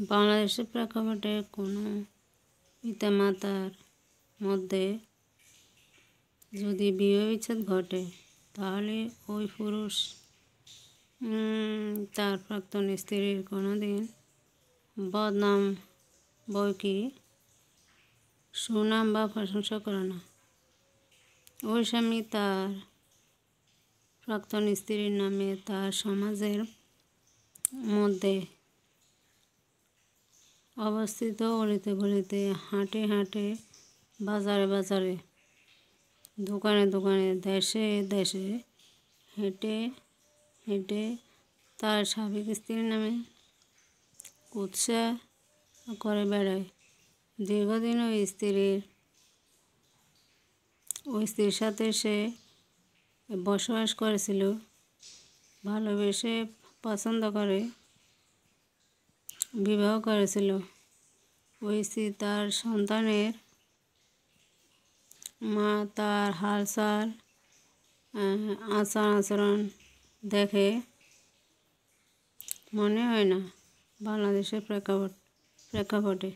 বাংলাদেশের প্রেক্ষাপটে কোনো পিতামাতার মধ্যে যদি বিবাহ বিচ্ছেদ ঘটে তাহলে ওই পুরুষ তার প্রাক্তন স্ত্রীর কোনোদিন বদনাম বই সুনাম বা প্রশংসা করে না। ওই স্বামী তার প্রাক্তন স্ত্রীর নামে তার সমাজের মধ্যে অবস্থিত অলিতে গলিতে হাঁটে হাঁটে, বাজারে বাজারে, দোকানে দোকানে, দেশে দেশে হেঁটে হেঁটে তার সাবেক স্ত্রীর নামে কুৎসা করে বেড়ায়। দীর্ঘদিন ওই স্ত্রীর সাথে সে বসবাস করেছিল, ভালোবেসে পছন্দ করে বিবাহ করেছিল। ওই স্ত্রী তার সন্তানের মা তার হালচাল আচার আচরণ দেখে মনে হয় না বাংলাদেশের প্রেক্ষাপটে